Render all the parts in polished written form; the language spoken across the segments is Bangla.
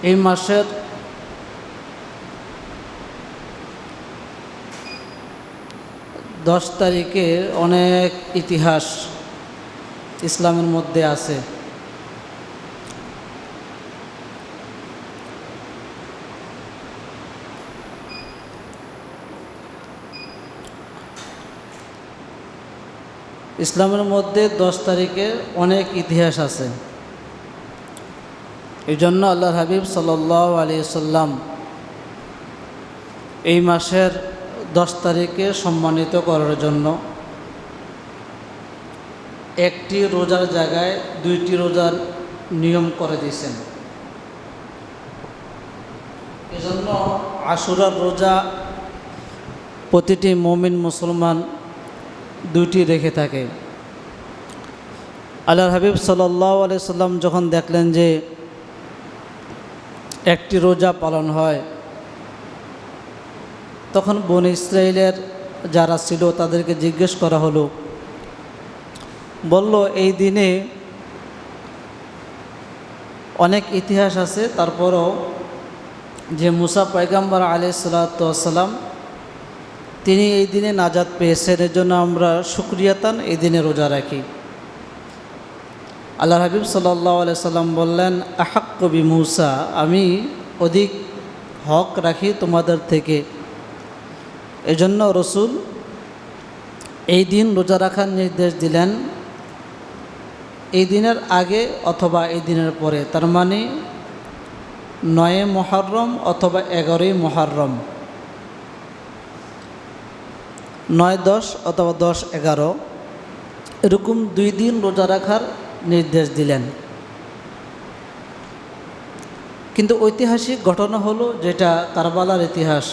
এই মাসের 10 তারিখে অনেক ইতিহাস ইসলামের মধ্যে আছে। ইসলামের মধ্যে 10 তারিখে অনেক ইতিহাস আছে। এই জন্য আল্লাহর হাবিব সাল্লাল্লাহু আলাইহি সাল্লাম এই মাসের 10 তারিখে সম্মানিত করার জন্য একটি রোজার জায়গায় 2টি রোজার নিয়ম করে দিয়েছেন। এজন্য আশুরার রোজা প্রতিটি মুমিন মুসলমান 2টি রেখে থাকে। আল্লাহর হাবিব সাল্লাল্লাহু আলাইহি সাল্লাম যখন দেখলেন যে একটি রোজা পালন হয়, তখন বনী ইসরাইলের যারা ছিল তাদেরকে জিজ্ঞেস করা হলো, বলল এই দিনে অনেক ইতিহাস আছে, তারপরও যে মুসা পয়গম্বর আলাইহিস সালাতু ওয়াস সালাম তিনি এই দিনে নাজাত পেয়েছেন, এর জন্য আমরা শুকরিয়াতান এই দিনে রোজা রাখি। আল্লাহর হাবিব সাল্লাল্লাহু আলাইহি সাল্লাম বললেন, আহাক্কু বি মুসা, আমি অধিক হক রাখি তোমাদের থেকে। এজন্য রসুল এই দিন রোজা রাখার নির্দেশ দিলেন, এই দিনের আগে অথবা এই দিনের পরে, তার মানে 9 মুহররম অথবা 11 মুহররম, 9-10 অথবা 10-11 এরকম 2 দিন রোজা রাখার নির্দেশ দিলেন। কিন্তু ঐতিহাসিক ঘটনা হলো যেটা কারবালার ইতিহাস।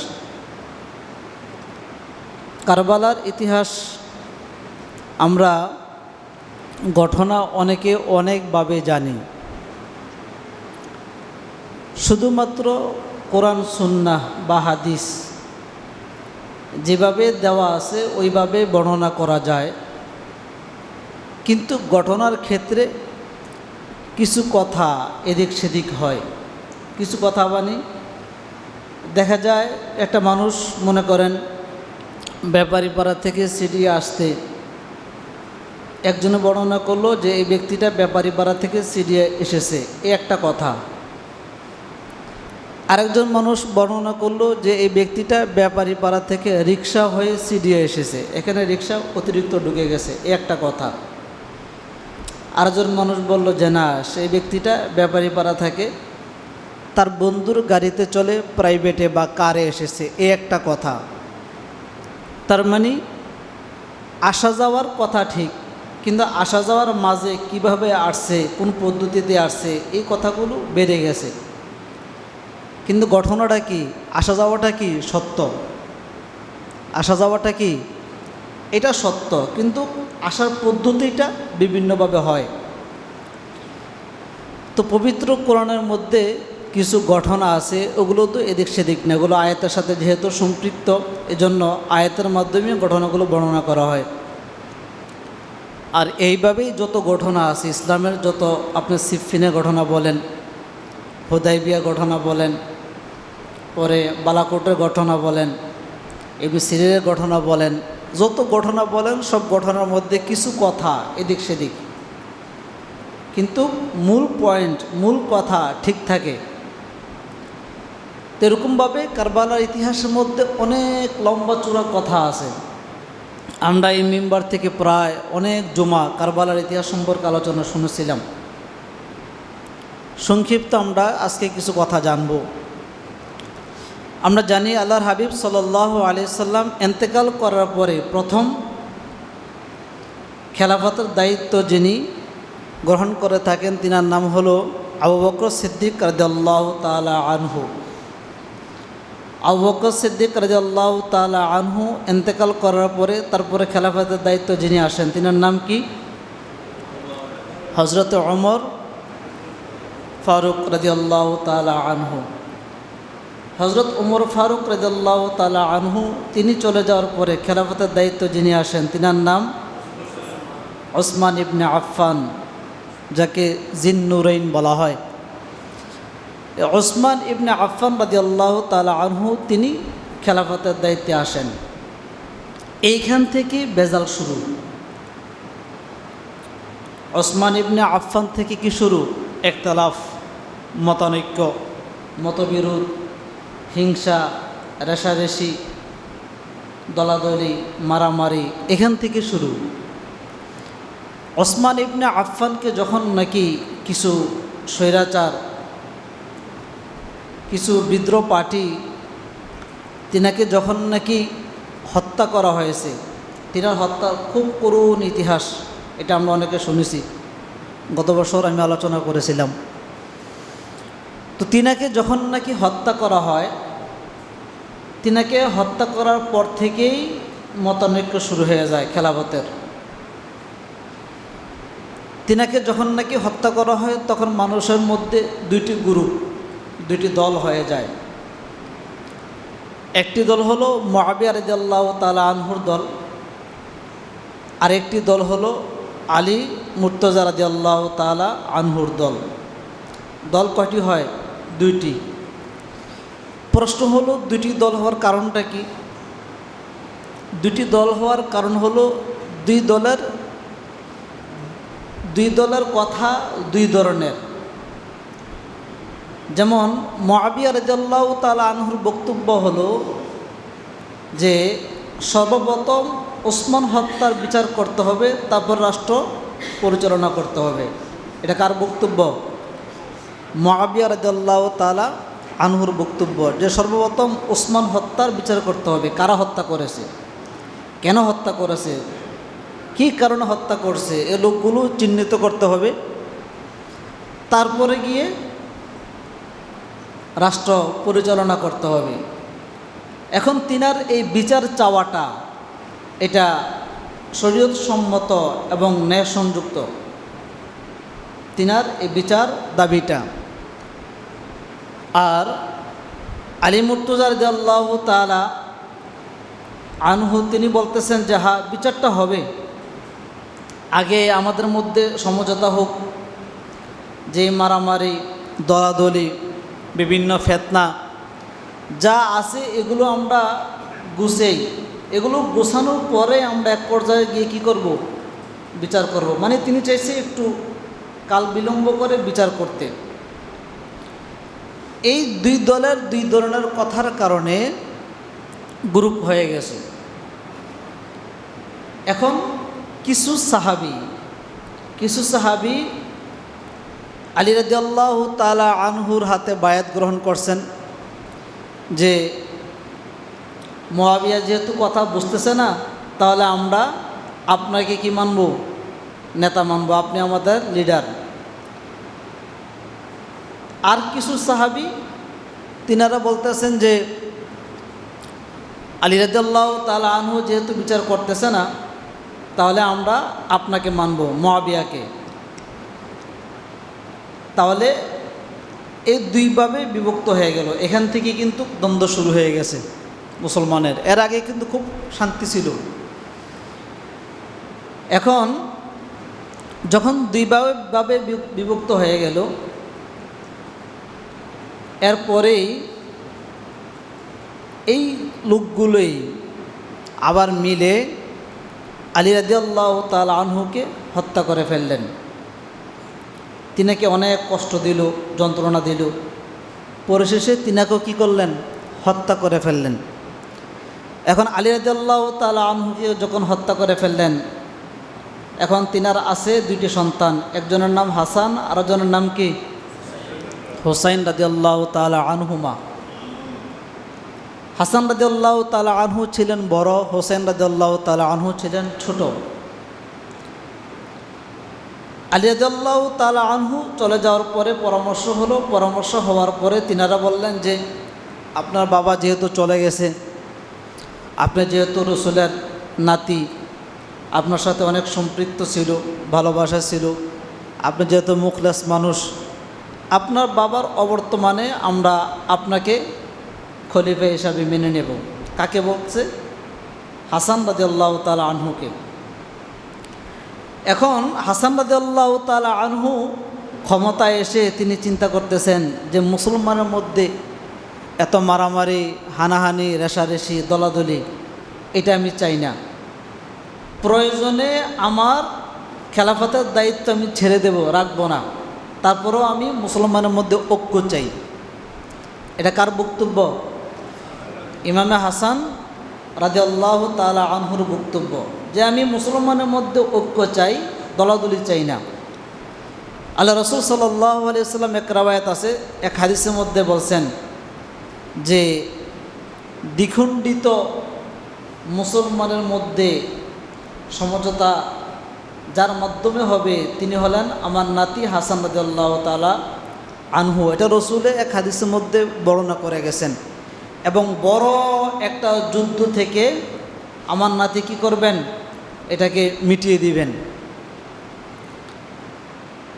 কারবালার ইতিহাস আমরা ঘটনা অনেকে অনেকভাবে জানি। শুধুমাত্র কোরআন সুন্নাহ বা হাদিস যেভাবে দেওয়া আছে ওইভাবে বর্ণনা করা যায়, কিন্তু ঘটনার ক্ষেত্রে কিছু কথা এদিক সেদিক হয়। কিছু কথা মানে দেখা যায় একটা মানুষ মনে করেন ব্যাপারীপাড়া থেকে সিরিয়া আসতে, একজনে বর্ণনা করলো যে এই ব্যক্তিটা ব্যাপারীপাড়া থেকে সিরিয়া এসেছে, এই একটা কথা। আরেকজন মানুষ বর্ণনা করলো যে এই ব্যক্তিটা ব্যাপারীপাড়া থেকে রিক্সা হয়ে সিরিয়া এসেছে, এখানে রিক্সা অতিরিক্ত ঢুকে গেছে, এই একটা কথা। আরেকজন মানুষ বলল যে না, সেই ব্যক্তিটা ব্যাপারীপাড়া থেকে তার বন্ধুর গাড়িতে চলে প্রাইভেটে বা কারে এসেছে, এই একটা কথা। তার মানে আসা যাওয়ার কথা ঠিক, কিন্তু আসা যাওয়ার মাঝে কিভাবে আসছে, কোন পদ্ধতিতে আসছে, এই কথাগুলো বেড়ে গেছে। কিন্তু ঘটনাটা কি, আসা যাওয়াটা কি সত্য, আসা যাওয়াটা কি এটা সত্য, কিন্তু আসার পদ্ধতিটা বিভিন্নভাবে হয়। তো পবিত্র কোরআনের মধ্যে কিছু ঘটনা আছে, ওগুলো তো এদিক সেদিক না, এগুলো আয়াতের সাথে যেহেতু সম্পৃক্ত, এজন্য আয়াতের মাধ্যমে ঘটনাগুলো বর্ণনা করা হয়। আর এইভাবেই যত ঘটনা আছে ইসলামের, যত আপনি সিফিনের ঘটনা বলেন, হুদাইবিয়া ঘটনা বলেন, পরে বালাকোটের ঘটনা বলেন, ইবনে সিরিনের ঘটনা বলেন, যত ঘটনা বলেন সব ঘটনার মধ্যে কিছু কথা এদিক সেদিক, কিন্তু মূল পয়েন্ট, মূল কথা ঠিক থাকে। তো এরকমভাবে কারবালার ইতিহাসের মধ্যে অনেক লম্বা চূড়া কথা আছে। আমরা এই মেম্বার থেকে প্রায় অনেক জুমা কারবালার ইতিহাস সম্পর্কে আলোচনা শুনেছিলাম। সংক্ষিপ্ত আমরা আজকে কিছু কথা জানব। আমরা জানি আল্লাহর হাবিব সাল্লাল্লাহু আলাইহি সাল্লাম ইন্তেকাল করার পরে প্রথম খেলাফতের দায়িত্ব যিনি গ্রহণ করে থাকেন তিনার নাম হলো আবু বকর সিদ্দিক রাদিয়াল্লাহু তাআলা আনহু। আবু বকর সিদ্দিক রাদিয়াল্লাহু তাআলা আনহু ইন্তেকাল করার পরে তারপরে খেলাফতের দায়িত্ব যিনি আসেন তিনার নাম কি? হযরত ওমর ফারুক রাদিয়াল্লাহু তাআলা আনহু। হযরত ওমর ফারুক রাদিয়াল্লাহু তাআলা আনহু তিনি চলে যাওয়ার পরে খেলাফতের দায়িত্ব যিনি আসেন তিনার নাম ওসমান ইবনে আফফান, যাকে জিন্নুরাইন বলা হয়। ওসমান ইবনে আফফান রাদিয়াল্লাহু তাআলা আনহু তিনি খেলাফতের দায়িত্বে আসেন। এইখান থেকে বেজাল শুরু। ওসমান ইবনে আফফান থেকে কি শুরু? একতলাফ, মতানৈক্য, মতবিরোধ, হিংসা, রেষারেষি, দলাদলি, মারামারি, এখান থেকে শুরু। ওসমান ইবনে আফফানকে যখন নাকি কিছু স্বৈরাচার, কিছু বিদ্রোহ পার্টি তিনাকে যখন নাকি হত্যা করা হয়েছে, তিনার হত্যার খুব করুণ ইতিহাস, এটা আমরা অনেকে শুনেছি, গত বছর আমি আলোচনা করেছিলাম। তো তিনাকে যখন নাকি হত্যা করা হয়, তিনাকে হত্যা করার পর থেকেই মতানৈক্য শুরু হয়ে যায় খেলাফতের। তিনাকে যখন নাকি হত্যা করা হয় তখন মানুষের মধ্যে দুইটি গ্রুপ, দুইটি দল হয়ে যায়। একটি দল হলো মুআবিয়া রাদিয়াল্লাহু তাআলা আনহুর দল, আরেকটি দল হলো আলী মুর্তজা রাদিয়াল্লাহু তাআলা আনহুর দল। দল কয়টি হয়? দুইটি। প্রশ্ন হলো দুইটি দল হওয়ার কারণটা কি? দুইটি দল হওয়ার কারণ হলো দুই দলের কথা দুই ধরনের। যেমন মুআবিয়া রাদিয়াল্লাহু তাআলা আনহুর বক্তব্য হলো যে সর্বপ্রথম ওসমান হত্যার বিচার করতে হবে, তারপর রাষ্ট্র পরিচালনা করতে হবে। এটা কার বক্তব্য? মুআবিয়া রাদিয়াল্লাহু তাআলা আনহুর বক্তব্য যে সর্বপ্রথম ওসমান হত্যার বিচার করতে হবে। কারা হত্যা করেছে, কেন হত্যা করেছে, কী কারণে হত্যা করছে, এ লোকগুলো চিহ্নিত করতে হবে। তারপরে গিয়ে রাষ্ট্র পরিচালনা করতে হবে। এখন তিনার এই বিচার চাওয়াটা এটা শরীয়ত সম্মত এবং ন্যায় সংযুক্ত, তিনার এই বিচার দাবিটা। আর আলী মুর্তজা রাদিয়াল্লাহু তাআলা আনহু তিনি বলতেছেন যে হ্যাঁ, বিচারটা হবে, আগে আমাদের মধ্যে সমঝোতা হোক, যে মারামারি, দলাদলি, বিভিন্ন ফিতনা যা আছে এগুলো আমরা গুছাই, এগুলো গোছানোর পরে আমরা এক পর্যায়ে গিয়ে কী করব? বিচার করব। মানে তিনি চাইছে একটু কাল বিলম্ব করে বিচার করতে। এই দুই দলের দুই ধরনের কথার কারণে গ্রুপ হয়ে গেছে। এখন কিছু সাহাবী আলী রাদিয়াল্লাহু তাআলা আনহুর হাতে বায়াত গ্রহণ করছেন যে মুআবিয়া যেহেতু কথা বুঝতেছে না, তাহলে আমরা আপনাকে কি মানব? নেতা মানব, আপনি আমাদের লিডার। আর কিছু সাহাবী তিনারা বলতেছেন যে আলী রাদিয়াল্লাহু তাআলা আনহু যেহেতু বিচার করতেছে না, তাহলে আমরা আপনাকে মানব, মুআবিয়াকে। তাহলে এই দুইভাবে বিভক্ত হয়ে গেল। এখান থেকে কিন্তু দ্বন্দ্ব শুরু হয়ে গেছে মুসলমানের। এর আগে কিন্তু খুব শান্তি ছিল। এখন যখন দুইভাবে বিভক্ত হয়ে গেল, এরপরেই এই লোকগুলোই আবার মিলে আলী রাদিয়াল্লাহু তাআলা আনহুকে হত্যা করে ফেললেন। তিনাকে অনেক কষ্ট দিল, যন্ত্রণা দিল, পরিশেষে তিনাকেও কী করলেন? হত্যা করে ফেললেন। এখন আলী রাদিয়াল্লাহু তাআলা আনহুকে যখন হত্যা করে ফেললেন, এখন তিনার আছে দুইটি সন্তান, একজনের নাম হাসান, আরেকজনের নাম কি? হুসাইন রাদিয়াল্লাহু তাআলা আনহুমা। হাসান রাদিয়াল্লাহু তাআলা আনহু ছিলেন বড়, হুসাইন রাদিয়াল্লাহু তাআলা আনহু ছিলেন ছোট। আলী রাদিয়াল্লাহু তাআলা আনহু চলে যাওয়ার পরে পরামর্শ হওয়ার পরে তিনারা বললেন যে আপনার বাবা যেহেতু চলে গেছে, আপনি যেহেতু রসুলের নাতি, আপনার সাথে অনেক সম্পৃক্ত ছিল, ভালোবাসা ছিল, আপনি যেহেতু মুখলেস মানুষ, আপনার বাবার অবর্তমানে আমরা আপনাকে খলিফা হিসাবে মেনে নেব। কাকে বলছে? হাসান রাদিয়াল্লাহু তাআলা আনহুকে। এখন হাসান রাদিয়াল্লাহু তাআলা আনহু ক্ষমতায় এসে তিনি চিন্তা করতেছেন যে মুসলমানের মধ্যে এত মারামারি, হানাহানি, রেষারেষি, দলাদলি, এটা আমি চাই না। প্রয়োজনে আমার খেলাফতের দায়িত্ব আমি ছেড়ে দেব, রাখবো না, তারপরেও আমি মুসলমানের মধ্যে ঐক্য চাই। এটা কার বক্তব্য? ইমামে হাসান রাদিয়াল্লাহু তাআলা আনহুর বক্তব্য, যে আমি মুসলমানের মধ্যে ঐক্য চাই, দলাদলি চাই না। আল্লাহ রসুল সাল্লাল্লাহু আলাইহি ওয়াসাল্লাম, এক রাওয়ায়াত আছে, এক হাদিসের মধ্যে বলছেন যে দ্বিখণ্ডিত মুসলমানের মধ্যে সমঝোতা যার মাধ্যমে হবে তিনি হলেন আমার নাতি হাসান রাদিয়াল্লাহু তাআলা আনহু। এটা রসুলে এক হাদিসের মধ্যে বর্ণনা করে গেছেন। এবং বড় একটা যুদ্ধ থেকে আমার নাতি কি করবেন? এটাকে মিটিয়ে দিবেন।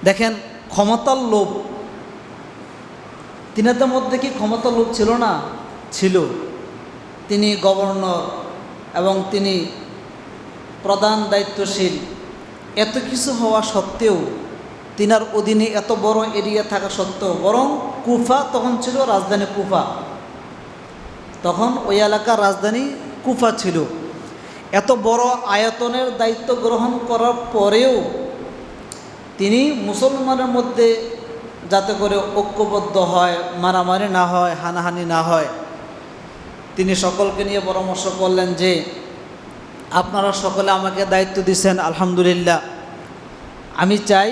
দেখেন, ক্ষমতার লোভ, তিনাদের মধ্যে কি ক্ষমতার লোভ ছিল না? ছিল। তিনি গভর্নর এবং তিনি প্রধান দায়িত্বশীল, এত কিছু হওয়া সত্ত্বেও, তিনার অধীনে এত বড় এরিয়া থাকা সত্ত্বেও, বরং কুফা তখন ছিল রাজধানী কুফা, তখন ওই এলাকার রাজধানী কুফা ছিল। এত বড় আয়তনের দায়িত্ব গ্রহণ করার পরেও তিনি মুসলমানের মধ্যে যাতে করে ঐক্যবদ্ধ হয়, মারামারি না হয়, হানাহানি না হয়, তিনি সকলকে নিয়ে পরামর্শ করলেন যে আপনারা সকলে আমাকে দায়িত্ব দিয়েছেন, আলহামদুলিল্লাহ, আমি চাই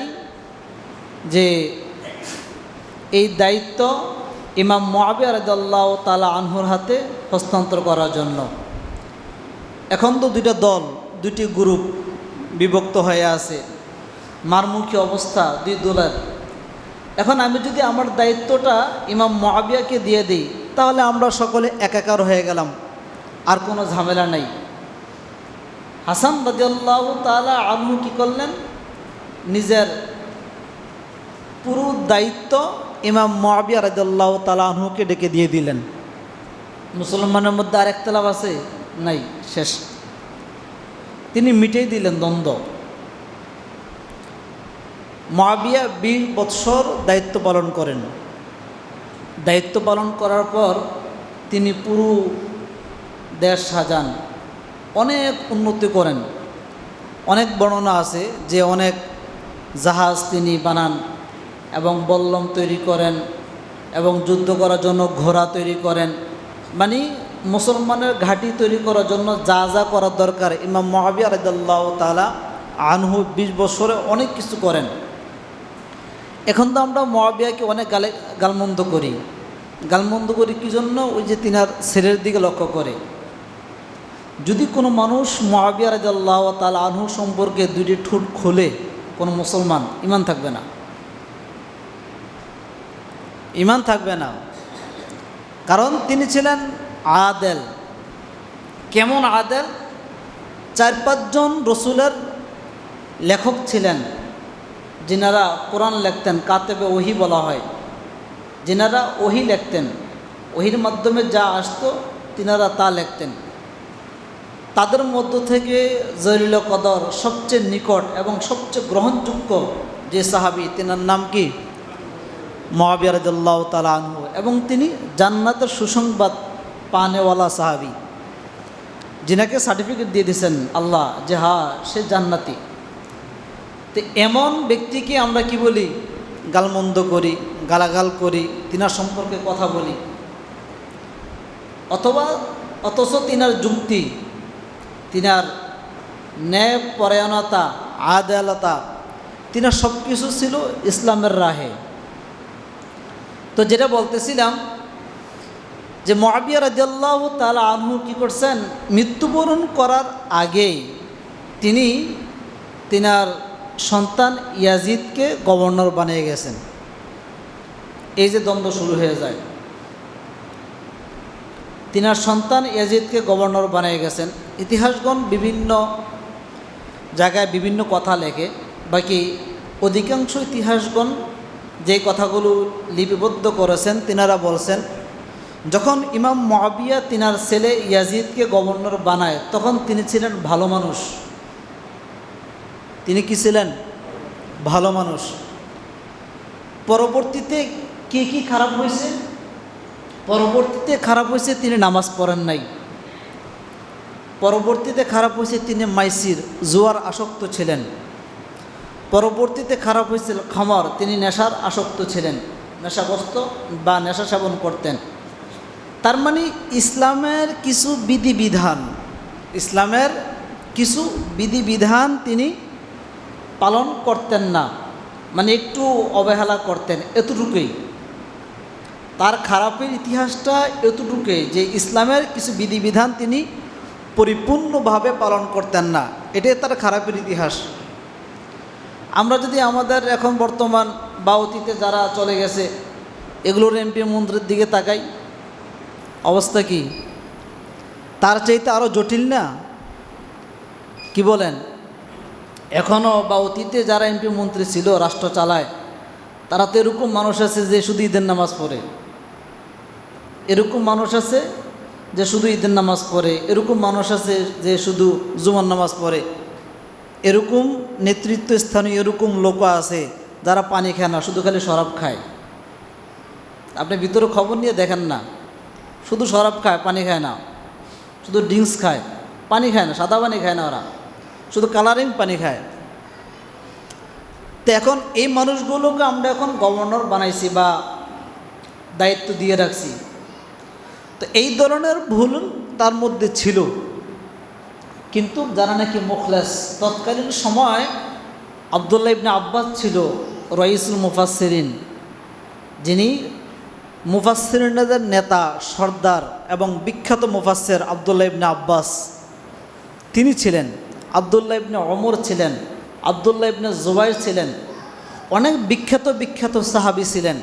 যে এই দায়িত্ব ইমাম মুআবিয়া রাদিয়াল্লাহু তাআলা আনহুর হাতে হস্তান্তর করার জন্য। এখন তো দুইটা দল, দুইটি গ্রুপ বিভক্ত হয়ে আছে, মারমুখী অবস্থা দুই দলের। এখন আমি যদি আমার দায়িত্বটা ইমাম মুআবিয়াকে দিয়ে দিই, তাহলে আমরা সকলে একাকার হয়ে গেলাম, আর কোনো ঝামেলা নাই। হাসান রাদিয়াল্লাহু তাআলা আনহু কি করলেন? নিজের পুরো দায়িত্ব ইমাম মুআবিয়া রাদিয়াল্লাহু তাআলা আনহুকে ডেকে দিয়ে দিলেন। মুসলমানের মধ্যে আর একতলাফ আছে? নাই, শেষ। তিনি মিটিয়ে দিলেন দ্বন্দ্ব। মুআবিয়া 20 বৎসর দায়িত্ব পালন করেন। দায়িত্ব পালন করার পর তিনি পুরো দেশ সাজান, অনেক উন্নতি করেন। অনেক বর্ণনা আছে যে অনেক জাহাজ তিনি বানান এবং বল্লম তৈরি করেন এবং যুদ্ধ করার জন্য ঘোড়া তৈরি করেন। মানে মুসলমানের ঘাঁটি তৈরি করার জন্য যা যা করার দরকার ইমাম মুআবিয়া রাদিয়াল্লাহু তাআলা আনহু 20 বছরে অনেক কিছু করেন। এখন তো আমরা মুআবিয়াকে অনেক গালমন্দ করি। গালমন্দ করি কী জন্য? ওই যে তিনার ছেলের দিকে লক্ষ্য করে। যদি কোনো মানুষ মুআবিয়া রাদিয়াল্লাহু তাআলা আনহু সম্পর্কে দুইটি ঠোঁট খোলে, কোনো মুসলমান ঈমান থাকবে না, ঈমান থাকবে না। কারণ তিনি ছিলেন আদেল। কেমন আদেল? 4-5 জন রসুলের লেখক ছিলেন, যিনারা কোরআন লিখতেন, কাতেবে ওহী বলা হয়, যিনারা ওহী লিখতেন, ওহীর মাধ্যমে যা আসতো তিনারা তা লিখতেন। তাদের মধ্য থেকে জলিল কদর সবচেয়ে নিকট এবং সবচেয়ে গ্রহণযোগ্য যে সাহাবী, তিনার নাম কি? মুআবিয়া রাদিয়াল্লাহু তাআলা আনহু। এবং তিনি জান্নাতের সুসংবাদ পানেওয়ালা সাহাবী, যিনাকে সার্টিফিকেট দিয়ে দিয়েছেন আল্লাহ যে হ্যাঁ সে জান্নাতি। তো এমন ব্যক্তিকে আমরা কি বলি? গালমন্দ করি, গালাগাল করি, তিনার সম্পর্কে কথা বলি। অথচ তিনার যুক্তি, তিনার ন্যায় পরায়ণতা, আদালতা, তিনার সব কিছু ছিল ইসলামের রাহে। তো যেটা বলতেছিলাম যে মুআবিয়া রাদিয়াল্লাহু তাআলা আনহু কি করছেন? মৃত্যুবরণ করার আগেই তিনি তিনার সন্তান ইয়াজিদকে গভর্নর বানিয়ে গেছেন। এই যে দ্বন্দ্ব শুরু হয়ে যায়, তিনার সন্তান ইয়াজিদকে গভর্নর বানিয়ে গেছেন। ইতিহাসগণ বিভিন্ন জায়গায় বিভিন্ন কথা লেখে, বাকি অধিকাংশ ইতিহাসগণ যে কথাগুলো লিপিবদ্ধ করেছেন তিনারা বলছেন যখন ইমাম মুআবিয়া তিনার ছেলে ইয়াজিদকে গভর্নর বানায় তখন তিনি ছিলেন ভালো মানুষ। তিনি কি ছিলেন? ভালো মানুষ। পরবর্তীতে কি খারাপ হয়েছে? পরবর্তীতে খারাপ হয়েছে তিনি নামাজ পড়েন নাই। পরবর্তীতে খারাপ হয়েছে তিনি মাইসির জুয়ার আসক্ত ছিলেন। পরবর্তীতে খারাপ হয়েছিল খামর, তিনি নেশার আসক্ত ছিলেন, নেশাগ্রস্ত বা নেশা সেবন করতেন। তার মানে ইসলামের কিছু বিধিবিধান তিনি পালন করতেন না, মানে একটু অবহেলা করতেন, এতটুকুই। তার খারাপের ইতিহাসটা এতটুকুই যে ইসলামের কিছু বিধিবিধান তিনি পরিপূর্ণভাবে পালন করতেন না, এটাই তার খারাপের ইতিহাস। আমরা যদি আমাদের এখন বর্তমান বা অতীতে যারা চলে গেছে এগুলোর এমপি মন্ত্রীর দিকে তাকাই, অবস্থা কি? তার চাইতে আরও জটিল না? কি বলেন? এখনও বা অতীতে যারা এমপি মন্ত্রী ছিল, রাষ্ট্র চালায়, তারা তো এরকম মানুষ আছে যে শুধু ঈদের নামাজ পড়ে, এরকম মানুষ আছে যে শুধু ঈদের নামাজ পড়ে, এরকম মানুষ আছে যে শুধু জুমার নামাজ পড়ে, এরকম নেতৃত্বস্থানীয় এরকম লোক আছে যারা পানি খায় না, শুধু খালি শরাব খায়। আপনি ভিতরে খবর নিয়ে দেখেন না, শুধু শরাব খায়, পানি খায় না, শুধু ড্রিঙ্কস খায়, পানি খায় না, সাদা পানি খায় না, ওরা শুধু কালারিং পানি খায়। তো এখন এই মানুষগুলোকে আমরা এখন গভর্নর বানাইছি বা দায়িত্ব দিয়ে রাখছি। তো এই ধরনের ভুল তার মধ্যে ছিল, কিন্তু যারা নাকি মুখলেস, তৎকালীন সময় আব্দুল্লাহ ইবনে আব্বাস ছিল রাইসুল মুফাসসিরিন, যিনি মুফাসসিরিনদের নেতা, সর্দার এবং বিখ্যাত মুফাসসির আব্দুল্লাহ ইবনে আব্বাস তিনি ছিলেন। আব্দুল্লাহ ইবনে ওমর ছিলেন, আব্দুল্লাহ ইবনে জুবাইর ছিলেন, অনেক বিখ্যাত সাহাবী ছিলেন।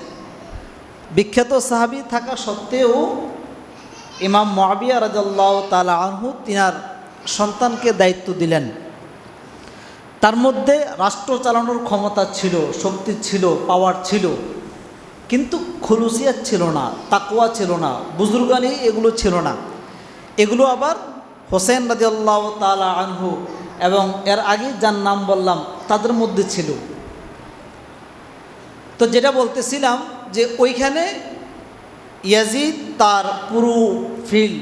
বিখ্যাত সাহাবী থাকা সত্ত্বেও ইমাম মুআবিয়া রাদিয়াল্লাহু তাআলা আনহু তিনার সন্তানকে দায়িত্ব দিলেন। তার মধ্যে রাষ্ট্র চালানোর ক্ষমতা ছিল, শক্তি ছিল, পাওয়ার ছিল, কিন্তু খুলুসিয়াত ছিল না, তাকওয়া ছিল না, বুজুর্গানি এগুলো ছিল না। এগুলো আবার হোসেন রাদিয়াল্লাহু তাআলা আনহু এবং এর আগে যার নাম বললাম তাদের মধ্যে ছিল। তো যেটা বলতেছিলাম যে ওইখানে ইয়াজিদ তার পুরো ফিল্ড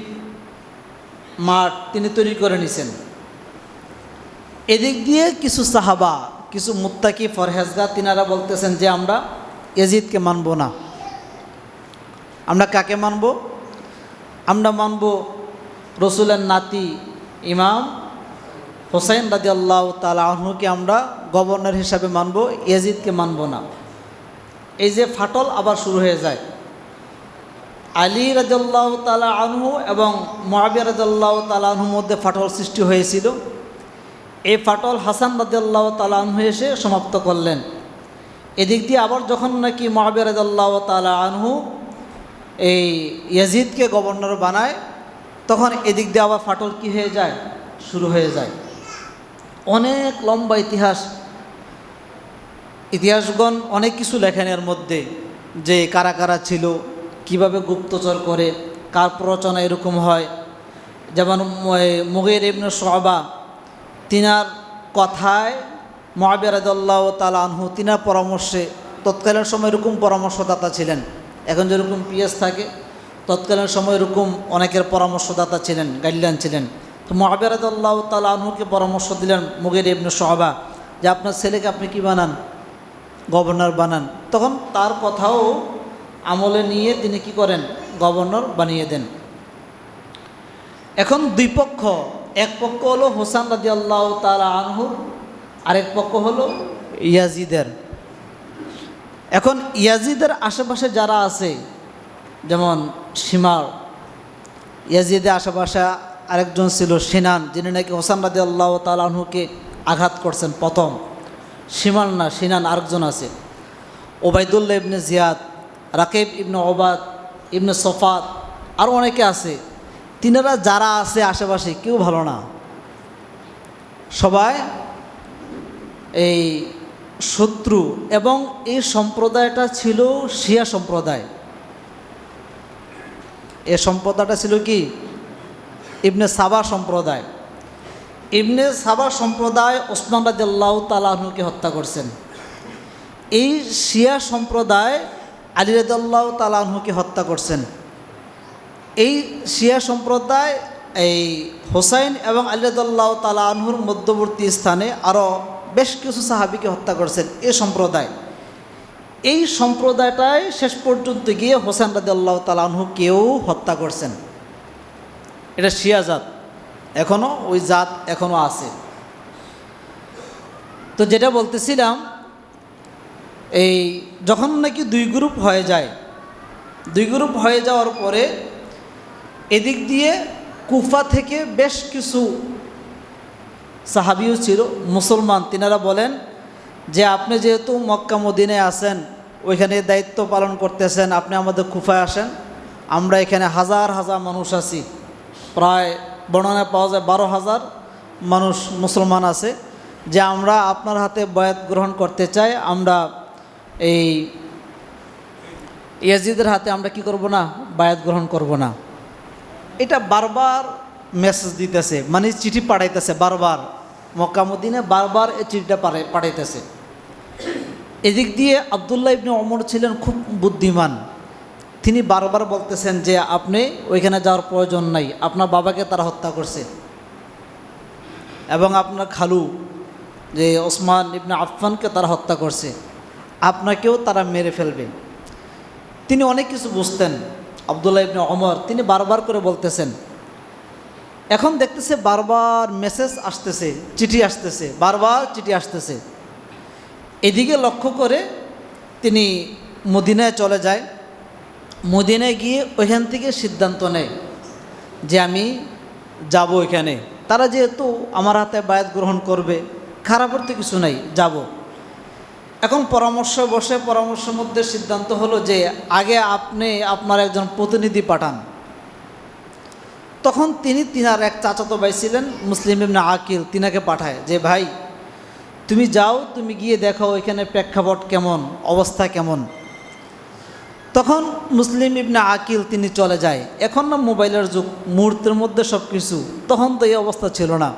মাঠ তিনি তৈরি করে নিছেন। এদিক দিয়ে কিছু সাহাবা, কিছু মুত্তাকি ফরহেজগার তিনারা বলতেছেন যে আমরা ইয়াজিদকে মানব না। আমরা কাকে মানব? আমরা মানব রসুলের নাতি ইমাম হোসেন রাদিয়াল্লাহু তাআলা আনহুকে আমরা গভর্নর হিসাবে মানব, ইয়াজিদকে মানব না। এই যে ফাটল আবার শুরু হয়ে যায়। আলী রাদিয়াল্লাহু তাআলা আনহু এবং মুআবিয়া রাদিয়াল্লাহু তাআলা আনহুর মধ্যে ফাটল সৃষ্টি হয়েছিল। এই ফাটল হাসান রাদিয়াল্লাহু তাআলা আনহু এসে সমাপ্ত করলেন। এদিক দিয়ে আবার যখন নাকি মুআবিয়া রাদিয়াল্লাহু তাআলা আনহু এই ইয়াজিদকে গভর্নর বানায়, তখন এদিক দিয়ে আবার ফাটল কি হয়ে যায়? শুরু হয়ে যায়। অনেক লম্বা ইতিহাসগণ অনেক কিছু লেখেন এর মধ্যে, যে কারা কারা ছিল, কিভাবে গুপ্তচর করে, কার প্ররোচনা এরকম হয়। যেমন মুগীর ইবনে শুআবা, তিনার কথায় মুআবিয়া রাদিয়াল্লাহু তাআলা আনহু তিনার পরামর্শে, তৎকালীন সময় এরকম পরামর্শদাতা ছিলেন, এখন যেরকম পিএস থাকে, তৎকালীন সময় এরকম অনেকের পরামর্শদাতা ছিলেন, গাইডলাইন ছিলেন। তো মুআবিয়া রাদিয়াল্লাহু তাআলা আনহুকে পরামর্শ দিলেন মুগীর ইবনে শুআবা যে আপনার ছেলেকে আপনি কি বানান? গভর্নর বানান। তখন তার কথাও আমলে নিয়ে তিনি কি করেন? গভর্নর বানিয়ে দেন। এখন দুই পক্ষ, এক পক্ষ হলো হোসেন রাদিয়াল্লাহু তাআলা আনহু, আরেক পক্ষ হলো ইয়াজিদের। এখন ইয়াজিদের আশেপাশে যারা আছে, যেমন শিমার, ইয়াজিদের আশেপাশে আরেকজন ছিল সিনান, যিনি নাকি হোসেন রাদিয়াল্লাহু তাআলা আনহুকে আঘাত করছেন প্রথম। শিমার না, সিনান আরেকজন আছে। ওবায়দুল্লাহ ইবনে জিয়াদ, রাকিব ইবনে ওবাদ ইবনে সফাত, আরও অনেকে আছে। তিনারা যারা আছে আশেপাশে কেউ ভালো না, সবাই এই শত্রু। এবং এই সম্প্রদায়টা ছিল শিয়া সম্প্রদায়। এই সম্প্রদায়টা ছিল কি? ইবনে সাবা সম্প্রদায়। ইবনে সাবা সম্প্রদায় ওসমান রাদিয়াল্লাহু তাআলা আনহুকে হত্যা করছেন। এই শিয়া সম্প্রদায় আলী রাদিয়াল্লাহু তাআলা আনহুকে হত্যা করছেন। এই শিয়া সম্প্রদায় এই হোসাইন এবং আলী রাদিয়াল্লাহু তাআলা আনহুর মধ্যবর্তী স্থানে আরও বেশ কিছু সাহাবীকে হত্যা করছেন এই সম্প্রদায়টাই শেষ পর্যন্ত গিয়ে হোসেন রাদিয়াল্লাহু তাআলা আনহুকেও হত্যা করছেন। এটা শিয়া জাত, এখনও ওই জাত এখনও আছে। তো যেটা বলতেছিলাম, এই যখন নাকি দুই গ্রুপ হয়ে যাওয়ার পরে এদিক দিয়ে কুফা থেকে বেশ কিছু সাহাবিও ছিল মুসলমান, তিনারা বলেন যে আপনি যেহেতু মক্কা মদিনায় আছেন, ওইখানে দায়িত্ব পালন করতেছেন, আপনি আমাদের কুফায় আসেন, আমরা এখানে হাজার হাজার মানুষ আছি, প্রায় বর্ণনায় পাওয়া যায় 12,000 মানুষ মুসলমান আছে, যে আমরা আপনার হাতে বয়াত গ্রহণ করতে চাই, আমরা এই ইয়াজিদের হাতে আমরা কি করব না, বায়াত গ্রহণ করব না। এটা বারবার মেসেজ দিতেছে, মানে চিঠি পাঠাইতেছে বারবার, মক্কা মদিনায় বারবার এই চিঠিটা পাঠাইতেছে। এদিক দিয়ে আব্দুল্লাহ ইবনে ওমর ছিলেন খুব বুদ্ধিমান, তিনি বারবার বলতেছেন যে আপনি ওইখানে যাওয়ার প্রয়োজন নাই, আপনার বাবাকে তারা হত্যা করছে এবং আপনার খালু যে ওসমান ইবনে আফফানকে তারা হত্যা করছে, আপনাকেও তারা মেরে ফেলবে। তিনি অনেক কিছু বুঝতেন আব্দুল্লাহ ইবনে ওমর, তিনি বারবার করে বলতেছেন। এখন দেখতেছে বারবার মেসেজ আসতেছে, চিঠি আসতেছে, বারবার চিঠি আসতেছে। এদিকে লক্ষ্য করে তিনি মদিনায় চলে যায়। মদিনায় গিয়ে ওইখান থেকে সিদ্ধান্ত নেয় যে আমি যাব ওইখানে, তারা যেহেতু আমার হাতে বায়াত গ্রহণ করবে, খারাপের তো কিছু নাই, যাব। এখন পরামর্শের মধ্যে সিদ্ধান্ত হলো যে আগে আপনি আপনার একজন প্রতিনিধি পাঠান। তখন তিনার এক চাচাতো ভাই ছিলেন মুসলিম ইবনে আকিল, তিনাকে পাঠায় যে ভাই তুমি যাও, তুমি গিয়ে দেখো ওইখানে প্রেক্ষাপট কেমন, অবস্থা কেমন। তখন মুসলিম ইবনে আকিল তিনি চলে যায়। এখন না মোবাইলের যুগ, মুহূর্তের মধ্যে সব কিছু, তখন তো এই অবস্থা ছিল না।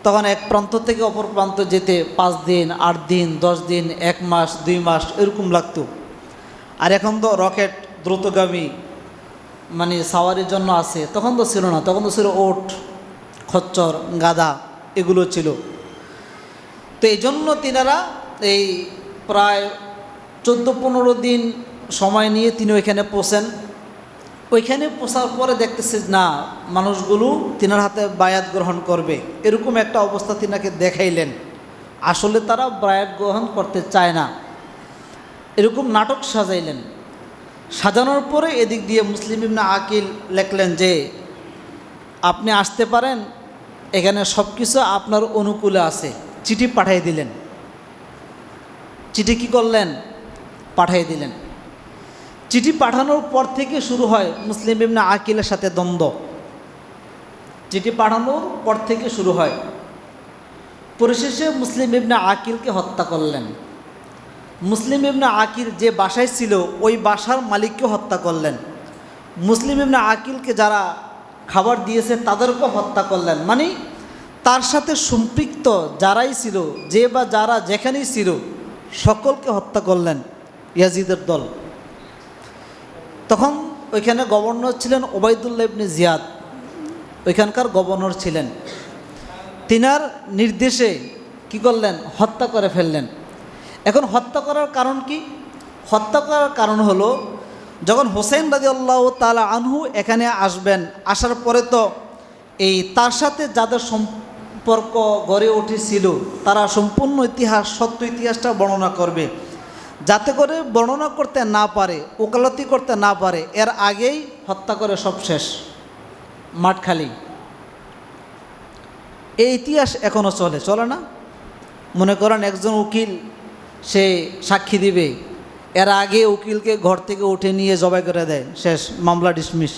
তখন এক প্রান্ত থেকে অপর প্রান্ত যেতে 5 দিন, 8 দিন, 10 দিন, 1 মাস, 2 মাস এরকম লাগতো। আর এখন তো রকেট, দ্রুতগামী, মানে সাওয়ারির জন্য আছে, তখন তো ছিল না, তখন তো ছিল ওট, খচ্চর, গাধা, এগুলো ছিল। তো এই জন্য তিনারা এই প্রায় 14-15 দিন সময় নিয়ে তিনি ওইখানে পৌঁছেন। ওইখানে পৌঁছার পরে দেখতেছে না, মানুষগুলো তিনার হাতে বায়াত গ্রহণ করবে, এরকম একটা অবস্থা তিনাকে দেখাইলেন। আসলে তারা বায়াত গ্রহণ করতে চায় না, এরকম নাটক সাজাইলেন। সাজানোর পরে এদিক দিয়ে মুসলিম ইবনে আকিল লেখলেন যে আপনি আসতে পারেন, এখানে সব কিছু আপনার অনুকূলে আছে। চিঠি পাঠিয়ে দিলেন। চিঠি কি করলেন? পাঠিয়ে দিলেন। চিঠি পাঠানোর পর থেকে শুরু হয় মুসলিম ইবনে আকিলের সাথে দ্বন্দ্ব। চিঠি পাঠানোর পর থেকে শুরু হয়। পরিশেষে মুসলিম ইবনে আকিলকে হত্যা করলেন। মুসলিম ইবনে আকিল যে বাসায় ছিল ওই বাসার মালিককে হত্যা করলেন। মুসলিম ইবনে আকিলকে যারা খাবার দিয়েছে তাদেরকেও হত্যা করলেন। মানে তার সাথে সম্পৃক্ত যারাই ছিল, যে বা যারা যেখানেই ছিল, সকলকে হত্যা করলেন ইয়াজিদের দল। তখন ওইখানে গভর্নর ছিলেন ওবায়দুল্লাহ ইবনে জিয়াদ, ওইখানকার গভর্নর ছিলেন। তিনার নির্দেশে কি করলেন? হত্যা করে ফেললেন। এখন হত্যা করার কারণ কি? হত্যা করার কারণ হলো, যখন হোসেন রাদিয়াল্লাহু তাআলা আনহু এখানে আসবেন, আসার পরে তো এই তার সাথে যাদের সম্পর্ক গড়ে উঠেছিল তারা সম্পূর্ণ ইতিহাস, সত্য ইতিহাসটা বর্ণনা করবে। যাতে করে বর্ণনা করতে না পারে, ওকালতি করতে না পারে, এর আগেই হত্যা করে সব শেষ, মাঠ খালি। এই ইতিহাস এখনও চলে না? মনে করেন একজন উকিল, সে সাক্ষী দিবে, এর আগে উকিলকে ঘর থেকে উঠে নিয়ে জবাই করে দেয়, শেষ, মামলা ডিসমিস।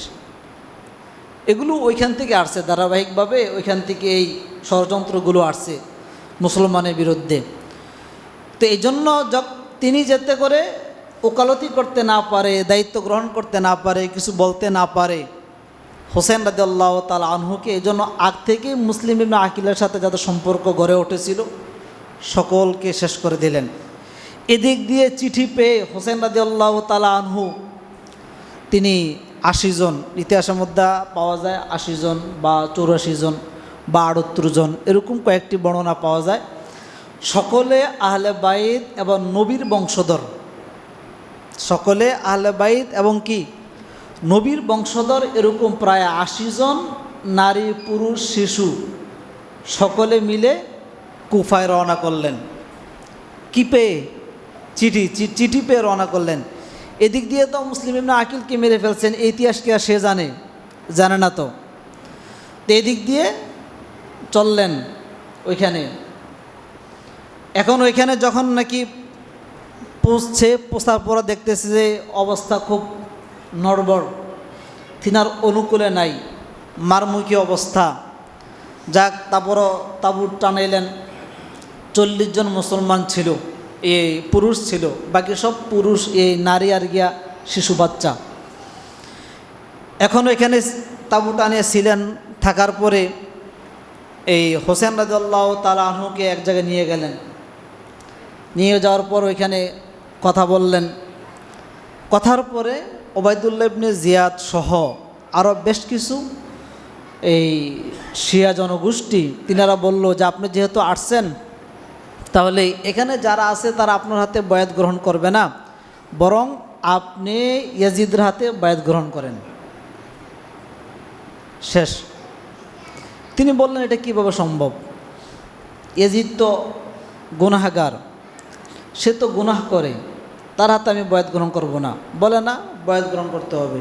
এগুলো ওইখান থেকে আসছে, ধারাবাহিকভাবে ওইখান থেকে এই ষড়যন্ত্রগুলো আসছে মুসলমানের বিরুদ্ধে। তো এই জন্য তিনি যাতে করে ওকালতি করতে না পারে, দায়িত্ব গ্রহণ করতে না পারে, কিছু বলতে না পারে, হোসেন রাদিয়াল্লাহু তাআলা আনহুকে এই জন্য আগ থেকে মুসলিম ইবনে আকিলের সাথে যাদের সম্পর্ক গড়ে উঠেছিল সকলকে শেষ করে দিলেন। এদিক দিয়ে চিঠি পেয়ে হোসেন রাদিয়াল্লাহু তাআলা আনহু তিনি ৮০ জন, ইতিহাসের মধ্যে পাওয়া যায় ৮০ জন বা ৮৪ জন বা ৭৮ জন, এরকম কয়েকটি বর্ণনা পাওয়া যায়। সকলে আহলে বাইত এবং নবীর বংশধর, সকলে আহলে বাইত এবং কি নবীর বংশধর, এরকম প্রায় ৮০ জন নারী পুরুষ শিশু সকলে মিলে কুফায় রওনা করলেন। কি পেয়ে? চিঠি পেয়ে রওনা করলেন। এদিক দিয়ে তো মুসলিম ইবনে আকিলকে মেরে ফেলছেন, এই ইতিহাস কি আর সে জানে না তো। এদিক দিয়ে চললেন ওইখানে। এখন ওইখানে যখন নাকি পৌঁছার পরে দেখতেছে যে অবস্থা খুব নড়বড়, তিনার অনুকূলে নাই, মারমুখী অবস্থা। যাক, তারপরও তাঁবুর টানাইলেন। 40 জন মুসলমান ছিল, এই পুরুষ ছিল, বাকি সব পুরুষ, এই নারী আর গিয়া শিশু বাচ্চা। এখন এখানে তাঁবু টানিয়েছিলেন। থাকার পরে এই হোসেন রাদিয়াল্লাহু তাআলা আনহুকে এক জায়গায় নিয়ে গেলেন। নিয়ে যাওয়ার পর ওইখানে কথা বললেন। কথার পরে ওবায়দুল্লাহ ইবনে জিয়াদ সহ আরও বেশ কিছু এই শিয়া জনগোষ্ঠী তিনারা বলল যে আপনি যেহেতু আসছেন, তাহলে এখানে যারা আছে তারা আপনার হাতে বায়াত গ্রহণ করবে না, বরং আপনি ইয়াজিদের হাতে বায়াত গ্রহণ করেন। শেষ। তিনি বললেন এটা কীভাবে সম্ভব? ইয়াজিদ তো গুনাহগার, সে তো গুনাহ করে, তার হাতে আমি বায়াত গ্রহণ করব না। বলে না, বায়াত গ্রহণ করতে হবে।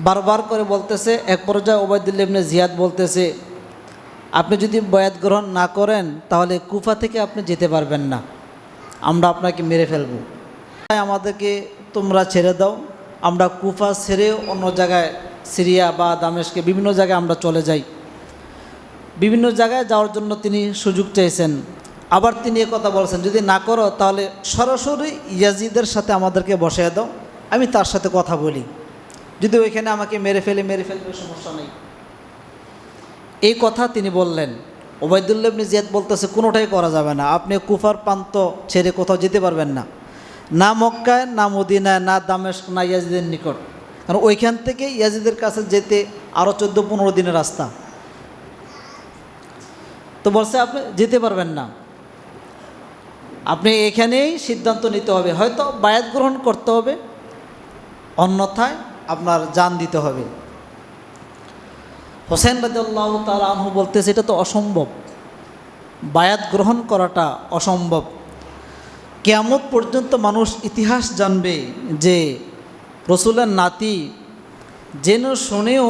বারবার করে বলতেছে। এক পর্যায়ে ওবায়দুল্লাহ ইবনে জিয়াদ বলতেছে, আপনি যদি বায়াত গ্রহণ না করেন তাহলে কুফা থেকে আপনি যেতে পারবেন না, আমরা আপনাকে মেরে ফেলব। আমাদেরকে তোমরা ছেড়ে দাও, আমরা কুফা ছেড়ে অন্য জায়গায়, সিরিয়া বা দামেস্কে বিভিন্ন জায়গায় আমরা চলে যাই। বিভিন্ন জায়গায় যাওয়ার জন্য তিনি সুযোগ চাইছেন। আবার তিনি কথা বলছেন, যদি না করো তাহলে সরাসরি ইয়াজিদের সাথে আমাদেরকে বসিয়ে দাও, আমি তার সাথে কথা বলি, যদি ওইখানে আমাকে মেরে ফেলবে, সমস্যা নেই। এই কথা তিনি বললেন। ওবায়দুল্লাহ ইবনে জিয়াদ বলতেছে কোনোটাই করা যাবে না, আপনি কুফার প্রান্ত ছেড়ে কোথাও যেতে পারবেন না, না মক্কায়, না মদিনায়, না দামেস্ক, না ইয়াজিদের নিকট। কারণ ওইখান থেকে ইয়াজিদের কাছে যেতে আরও 14-15 দিনের রাস্তা। তো বলছে আপনি যেতে পারবেন না, আপনি এখানেই সিদ্ধান্ত নিতে হবে, হয়তো বায়াত গ্রহণ করতে হবে, অন্যথায় আপনার জান দিতে হবে। হোসেন রাদিয়াল্লাহু তাআলা আনহু বলতেছে এটা তো অসম্ভব, বায়াত গ্রহণ করাটা অসম্ভব। কিয়ামত পর্যন্ত মানুষ ইতিহাস জানবে যে রসুলের নাতি জেনে শুনেও,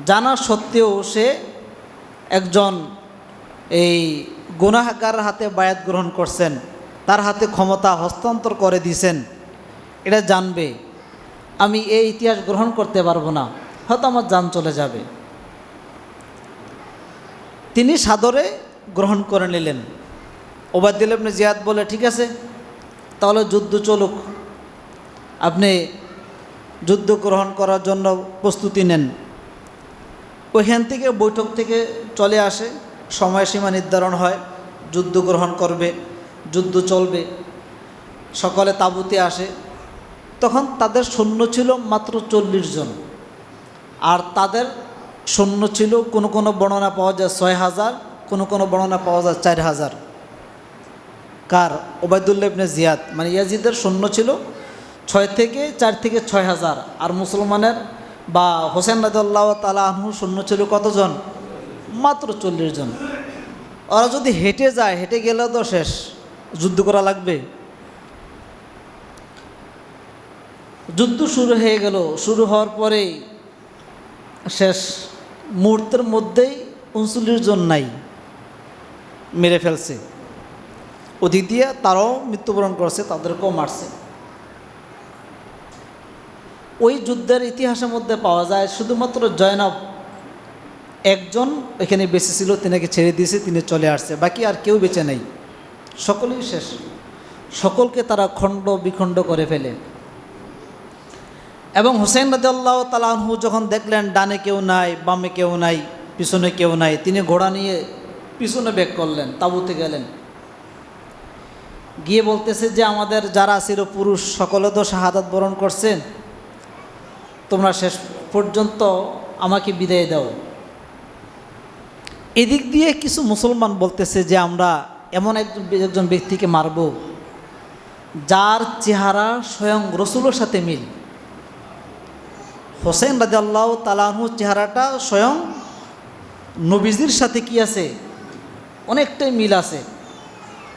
জানা সত্ত্বেও সে একজন এই গুনাহগার হাতে বায়াত গ্রহণ করছেন, তার হাতে ক্ষমতা হস্তান্তর করে দিয়েছেন, এটা জানবে। আমি এই ইতিহাস গ্রহণ করতে পারবো না, হয়তো আমার জান চলে যাবে। তিনি সাদরে গ্রহণ করে নিলেন। ওবায়দুল্লাহ ইবনে জিয়াদ বলে ঠিক আছে, তাহলে যুদ্ধ চলুক, আপনি যুদ্ধ গ্রহণ করার জন্য প্রস্তুতি নেন। ওইখান থেকে বৈঠক থেকে চলে আসে, সময়সীমা নির্ধারণ হয়, যুদ্ধ গ্রহণ করবে, যুদ্ধ চলবে। সকলে তাঁবুতে আসে। তখন তাদের সৈন্য ছিল মাত্র 40 জন, আর তাদের সৈন্য ছিল কোনো কোনো বর্ণনা পাওয়া যায় 6000, কোনো কোনো বর্ণনা পাওয়া যায় 4000। কার? ওবায়দুল্লাহ ইবনে জিয়াদ, মানে ইয়াজিদের সৈন্য ছিল 4 থেকে 6000, আর মুসলমানের বা হোসেন রাদিয়াল্লাহু তাআলা আনহু সৈন্য ছিল কতজন? মাত্র 40 জন। ওরা যদি হেঁটে যায়, হেঁটে গেলেও তো শেষ, যুদ্ধ করা লাগবে। যুদ্ধ শুরু হয়ে গেল। শুরু হওয়ার পরেই শেষ মুহূর্তের মধ্যেই 39 জন নাই, মেরে ফেলছে। ওদিক দিয়ে তারাও মৃত্যুবরণ করছে, তাদেরকেও মারছে। ওই যুদ্ধের ইতিহাসের মধ্যে পাওয়া যায় শুধুমাত্র জয়নব একজন এখানে বেঁচে ছিল, তিনাকে ছেড়ে দিয়েছে, তিনি চলে আসছে, বাকি আর কেউ বেঁচে নেই, সকলেই শেষ। সকলকে তারা খণ্ড বিখণ্ড করে ফেলে। এবং হোসেন রাদিয়াল্লাহু তাআলা আনহু যখন দেখলেন ডানে কেউ নাই, বামে কেউ নাই, পিছনে কেউ নাই, তিনি ঘোড়া নিয়ে পিছনে ব্যাক করলেন, তাঁবুতে গেলেন। গিয়ে বলতেছে যে আমাদের যারা ছিল পুরুষ সকলে তো শাহাদাত বরণ করছেন, তোমরা শেষ পর্যন্ত আমাকে বিদায় দাও। এদিক দিয়ে কিছু মুসলমান বলতেছে যে আমরা এমন একজন ব্যক্তিকে মারব যার চেহারা স্বয়ং রসুলের সাথে মিল। হোসেন রাদিয়াল্লাহু তাআলা আনহুর চেহারাটা স্বয়ং নবীজির সাথে কি আছে, অনেকটাই মিল আছে।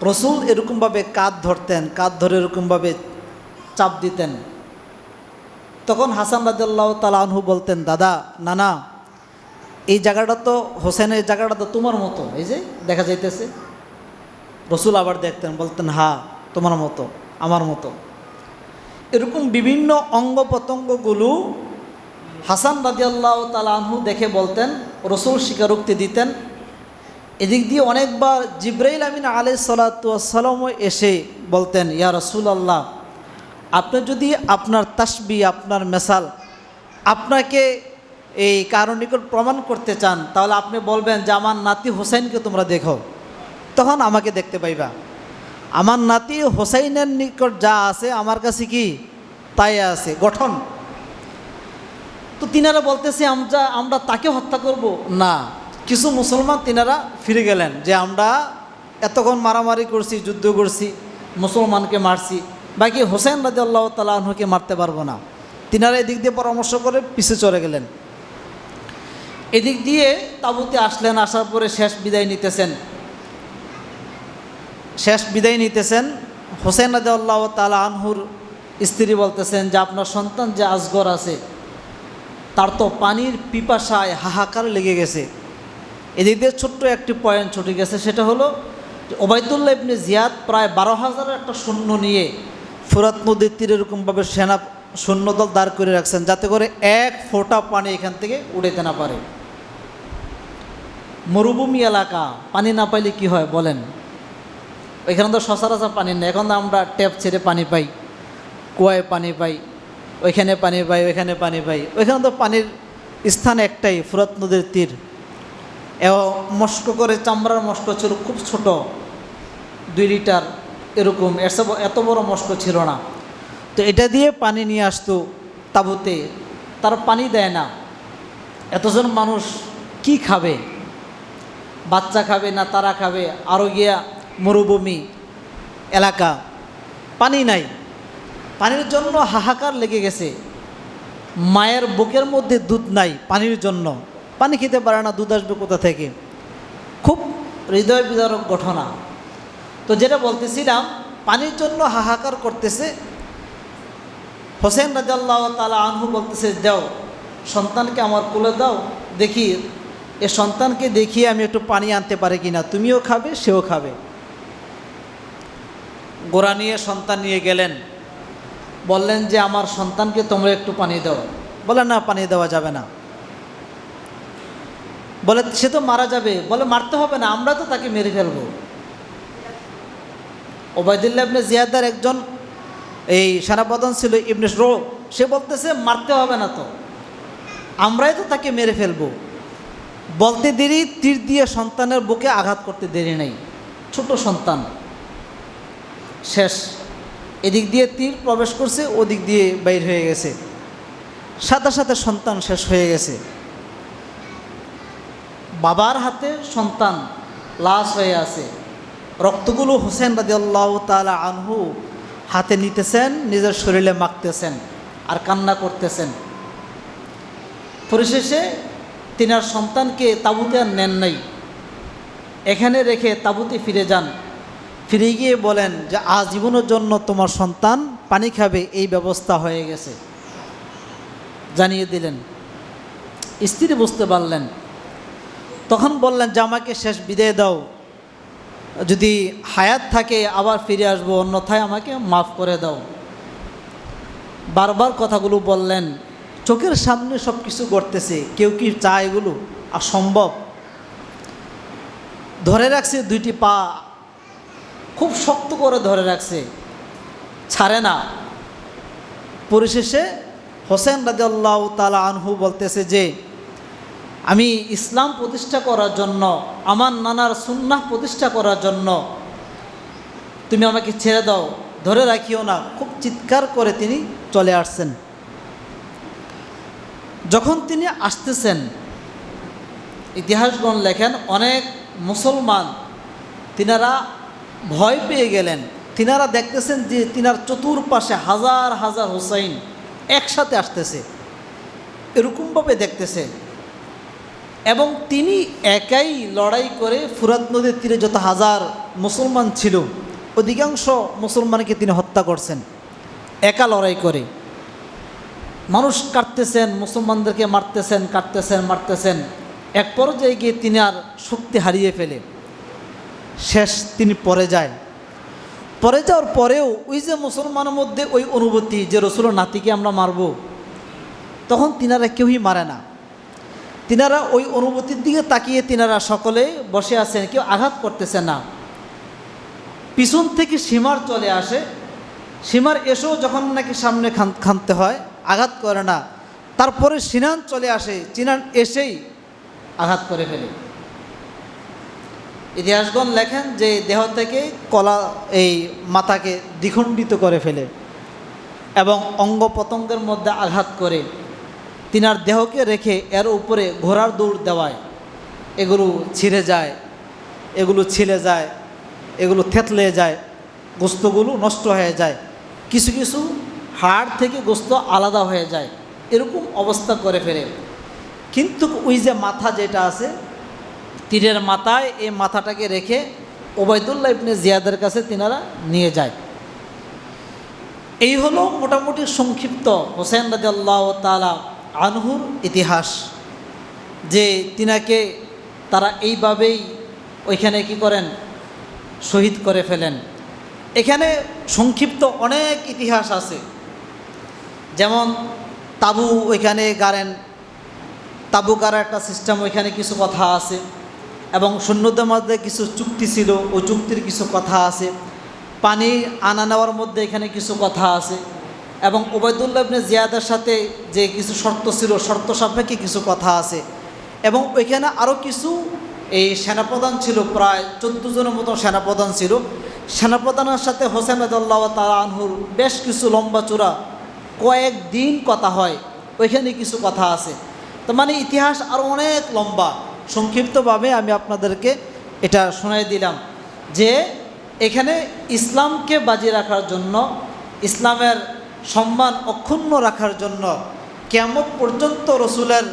রসুল এরকমভাবে কাঁধ ধরতেন, কাঁধ ধরে এরকমভাবে চাপ দিতেন। তখন হাসান রাদিয়াল্লাহু তাআলা আনহু বলতেন, দাদা না না, এই জায়গাটা তো হোসেনের জায়গাটা তো তোমার মতো, এই যে দেখা যাইতেছে। রসুল আবার দেখতেন, বলতেন হ্যাঁ তোমার মতো, আমার মতো। এরকম বিভিন্ন অঙ্গ প্রত্যঙ্গগুলো হাসান রাদিয়াল্লাহু তাআলা আনহু দেখে বলতেন, রসুল স্বীকারোক্তি দিতেন। এদিক দিয়ে অনেকবার জিবরাইল আমিন আলাইহিস সালাতু ওয়াস সালামও এসে বলতেন, ইয়া রাসূলুল্লাহ, আপনি যদি আপনার তাসবিহ, আপনার মেসাল আপনাকে এই কারো নিকট প্রমাণ করতে চান, তাহলে আপনি বলবেন যে আমার নাতি হোসেনকে তোমরা দেখো, তখন আমাকে দেখতে পাইবা। আমার নাতি হোসেনের নিকট যা আছে আমার কাছে কি তাই আছে, গঠন। তো তিনারা বলতেছে আমরা তাকে হত্যা করব না। কিছু মুসলমান তিনারা ফিরে গেলেন যে আমরা এতক্ষণ মারামারি করছি, যুদ্ধ করছি, মুসলমানকে মারছি, বাকি হোসেন রাদিয়াল্লাহু তাআলা আনহুকে মারতে পারবো না। তিনারা এদিক দিয়ে পরামর্শ করে পিছে চলে গেলেন। এদিক দিয়ে তাঁবুতে আসলেন, আসার পরে শেষ বিদায় নিতেছেন। হোসেন রাদিয়াল্লাহু তাআলা আনহুর স্ত্রী বলতেছেন যে আপনার সন্তান যে আসগর আছে তার তো পানির পিপাসায় হাহাকার লেগে গেছে। এদিক দিয়ে ছোট্ট একটি পয়েন্ট ছুটে গেছে, সেটা হলো ওবায়দুল্লাহ ইবনে জিয়াদ প্রায় 12,000 একটা সৈন্য নিয়ে ফুরাত নদীর তীরে এরকমভাবে সৈন্যদল দাঁড় করে রাখছেন, যাতে করে এক ফোঁটা পানি এখান থেকে উড়াইতে না পারে। মরুভূমি এলাকা, পানি না পাইলে কি হয় বলেন? ওইখানে তো সচরাচর পানি নেই। এখন তো আমরা ট্যাপ ছেড়ে পানি পাই, কুয়ায় পানি পাই, ওইখানে পানি পাই, ওইখানে পানি পাই। ওইখানে তো পানির স্থান একটাই, ফুরাত নদীর তীর। মস্ক করে চামড়ার মস্ক ছিল, খুব ছোট, 2 লিটার এরকম, এত বড় মস্ক ছিল না। তো এটা দিয়ে পানি নিয়ে আসতো তাঁবুতে। তারা পানি দেয় না, এতজন মানুষ কি খাবে? বাচ্চা খাবে না তারা খাবে? আরও গিয়া মরুভূমি এলাকা, পানি নাই, পানির জন্য হাহাকার লেগে গেছে। মায়ের বুকের মধ্যে দুধ নাই পানির জন্য, পানি খেতে পারে না, দুধ আসবে কোথা থেকে? খুব হৃদয় বিদারক ঘটনা। তো যেটা বলতেছিলাম, পানির জন্য হাহাকার করতেছে। হোসেন রাদিয়াল্লাহু তাআলা আনহু বলতেছে, দাও সন্তানকে আমার কোলে দাও, দেখি এ সন্তানকে দেখিয়ে আমি একটু পানি আনতে পারি কিনা, তুমিও খাবে সেও খাবে। গোড়া নিয়ে সন্তান নিয়ে গেলেন, বললেন যে আমার সন্তানকে তোমরা একটু পানি দাও। বলে না, পানি দেওয়া যাবে না। বলে সে তো মারা যাবে। বলে মারতে হবে না, আমরা তো তাকে মেরে ফেলবো। ওবায়দুল্লাহ ইবনে জিয়াদের একজন এই সেনাপ্রধান ছিল ইবনে রো, সে বলতেছে মারতে হবে না, তো আমরাই তো তাকে মেরে ফেলবো। বলতে দেরি, তীর দিয়ে সন্তানের বুকে আঘাত করতে দেরি নেই, ছোট সন্তান। শেষ, এদিক দিয়ে তীর প্রবেশ করছে, ওদিক দিয়ে বাইর হয়ে গেছে, সাথে সাথে সন্তান শেষ হয়ে গেছে। বাবার হাতে সন্তান লাশ হয়ে আছে, রক্তগুলো হোসেন রাদিয়াল্লাহু তাআলা আনহু হাতে নিতেছেন, নিজের শরীরে মাখতেছেন আর কান্না করতেছেন। পরিশেষে তিনার সন্তানকে তাঁবুতে আর নেন নাই, এখানে রেখে তাঁবুতে ফিরে যান। ফিরে গিয়ে বলেন যে আজীবনের জন্য তোমার সন্তান পানি খাবে, এই ব্যবস্থা হয়ে গেছে, জানিয়ে দিলেন। স্ত্রী বুঝতে পারলেন, তখন বললেন যে আমাকে শেষ বিদায় দাও, যদি হায়াত থাকে আবার ফিরে আসবো, অন্যথায় আমাকে মাফ করে দাও। বারবার কথাগুলো বললেন, চোখের সামনে সব কিছু ঘটতেছে, কেউ কি চায় এগুলো? আর সম্ভব? ধরে রাখছে 2টি পা, খুব শক্ত করে ধরে রাখছে, ছাড়ে না। পরিশেষে হোসেন রাদিয়াল্লাহু তাআলা আনহু বলতেছে যে আমি ইসলাম প্রতিষ্ঠা করার জন্য, আমার নানার সুন্নাহ প্রতিষ্ঠা করার জন্য তুমি আমাকে ছেড়ে দাও, ধরে রাখিও না। খুব চিৎকার করে তিনি চলে আসছেন। যখন তিনি আসতেছেন, ইতিহাসগণ লেখেন অনেক মুসলমান তিনারা ভয় পেয়ে গেলেন। তিনারা দেখতেছেন যে তিনার চতুর্পাশে হাজার হাজার হুসাইন একসাথে আসতেছে, এরকমভাবে দেখতেছে। এবং তিনি একাই লড়াই করে ফুরাত নদীর তীরে যত হাজার মুসলমান ছিল অধিকাংশ মুসলমানকে তিনি হত্যা করছেন একা লড়াই করে। মানুষ কাটতেছেন, মুসলমানদেরকে মারতেছেন, কাটতেছেন, মারতেছেন। এক পর্যায়ে গিয়ে তিনি আর শক্তি হারিয়ে ফেলে শেষ তিনি পড়ে যায়। পড়ে যাওয়ার পরেও ওই যে মুসলমানের মধ্যে ওই অনুভূতি যে রসুলের নাতিকে আমরা মারব, তখন তিনারা কেউই মারে না। তিনারা ওই অনুভূতির দিকে তাকিয়ে তিনারা সকলে বসে আছেন, কেউ আঘাত করতেছে না। পিছন থেকে সীমার চলে আসে, সীমার এসেও যখন নাকি সামনে খানতে হয় আঘাত করে না। তারপরে সিনান চলে আসে, সিনান এসেই আঘাত করে ফেলে। ইতিহাসগণ লেখেন যে দেহ থেকে কলা এই মাথাকে দ্বিখণ্ডিত করে ফেলে এবং অঙ্গ প্রত্যঙ্গের মধ্যে আঘাত করে তিনার দেহকে রেখে এর উপরে ঘোড়ার দৌড় দেওয়ায় এগুলো ছিঁড়ে যায়, এগুলো ছিলে যায়, এগুলো থেতলে যায়, গোস্তগুলো নষ্ট হয়ে যায়, কিছু কিছু হাড় থেকে গোস্ত আলাদা হয়ে যায়, এরকম অবস্থা করে ফেলে। কিন্তু ওই যে মাথা যেটা আছে তীরের মাথায়, এই মাথাটাকে রেখে ওবায়দুল্লাহ ইবনে জিয়াদের কাছে তিনারা নিয়ে যায়। এই হলো মোটামুটি সংক্ষিপ্ত হোসেন রাদিয়াল্লাহু তাআলা আনহুর ইতিহাস, যে তিনাকে তারা এইভাবেই ওইখানে কি করেন, শহীদ করে ফেলেন। এখানে সংক্ষিপ্ত অনেক ইতিহাস আছে, যেমন তাবু ওইখানে গাড়েন, তাবু গাড়ার একটা সিস্টেম, ওইখানে কিছু কথা আছে। এবং সৈন্যদের মধ্যে কিছু চুক্তি ছিল, ওই চুক্তির কিছু কথা আছে। পানি আনা নেওয়ার মধ্যে এখানে কিছু কথা আছে। এবং ওবায়দুল্লাহ ইবনে জিয়াদের সাথে যে কিছু শর্ত ছিল, শর্ত সাপেক্ষে কিছু কথা আছে। এবং ওইখানে আরও কিছু এই সেনাপ্রধান ছিল, প্রায় 14 জনের মতো সেনাপ্রধান ছিল। সেনাপ্রধানের সাথে হোসেন রাদিয়াল্লাহু তাআলা আনহুর বেশ কিছু লম্বা চূড়া কয়েকদিন কথা হয়, ওইখানে কিছু কথা আছে। তো মানে ইতিহাস আরও অনেক লম্বা। সংক্ষিপ্তভাবে আমি আপনাদেরকে এটা শোনাই দিলাম যে এখানে ইসলামকে বাজি রাখার জন্য, ইসলামের সম্মান অক্ষুণ্ণ রাখার জন্য কিয়ামত পর্যন্ত রসুলের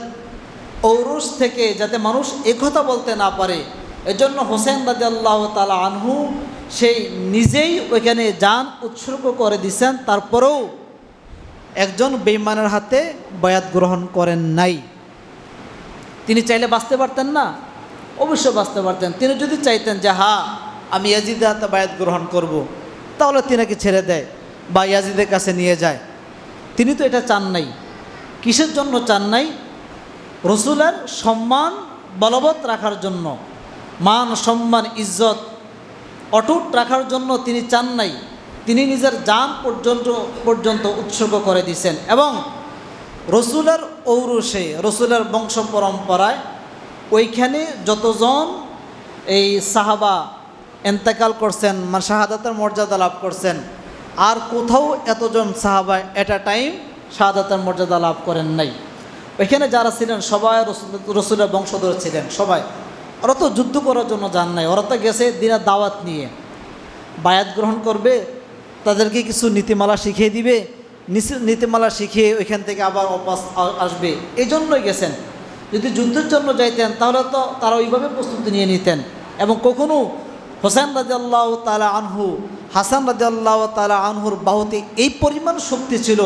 ঔরস থেকে যাতে মানুষ একথা বলতে না পারে, এজন্য হোসেন রাদিয়াল্লাহু তাআলা আনহু সেই নিজেই ওইখানে জান উৎসর্গ করে দিয়েছেন। তারপরেও একজন বেঈমানের হাতে বায়াত গ্রহণ করেন নাই। তিনি চাইলে বাঁচতে পারতেন না? অবশ্যই বাঁচতে পারতেন। তিনি যদি চাইতেন যে হ্যাঁ আমি ইয়াজিদের হাতে বায়াত গ্রহণ করব, তাহলে তিনাকে ছেড়ে দেয় বা ইয়াজিদের কাছে নিয়ে যায়। তিনি তো এটা চান নাই। কিসের জন্য চান নাই? রসুলের সম্মান বলবৎ রাখার জন্য, মান সম্মান ইজ্জত অটুট রাখার জন্য তিনি চান নাই। তিনি নিজের জান পর্যন্ত উৎসর্গ করে দিয়েছেন। এবং রসুলের ঔরসে, রসুলের বংশ পরম্পরায় ওইখানে যতজন এই সাহাবা এন্তেকাল করছেন, মানে শাহাদাতের মর্যাদা লাভ করছেন, আর কোথাও এতজন সাহাবা এট আ টাইম শাহাদাতের মর্যাদা লাভ করেন নাই। ওইখানে যারা ছিলেন সবাই রসুলের বংশধর ছিলেন সবাই। ওরা তো যুদ্ধ করার জন্য যান নাই, ওরা তো গেছে দিনের দাওয়াত নিয়ে, বায়াত গ্রহণ করবে, তাদেরকে কিছু নীতিমালা শিখিয়ে দিবে, নীতিমালা শিখিয়ে ওইখান থেকে আবার অপাস আসবে, এই জন্যই গেছেন। যদি যুদ্ধের জন্য যাইতেন তাহলে তো তারা ওইভাবে প্রস্তুতি নিয়ে নিতেন। এবং কখনও হোসেন রাদিয়াল্লাহু তাআলা আনহু, হাসান রাদিয়াল্লাহু তাআলা আনহুর বাহুতে এই পরিমাণ শক্তি ছিল,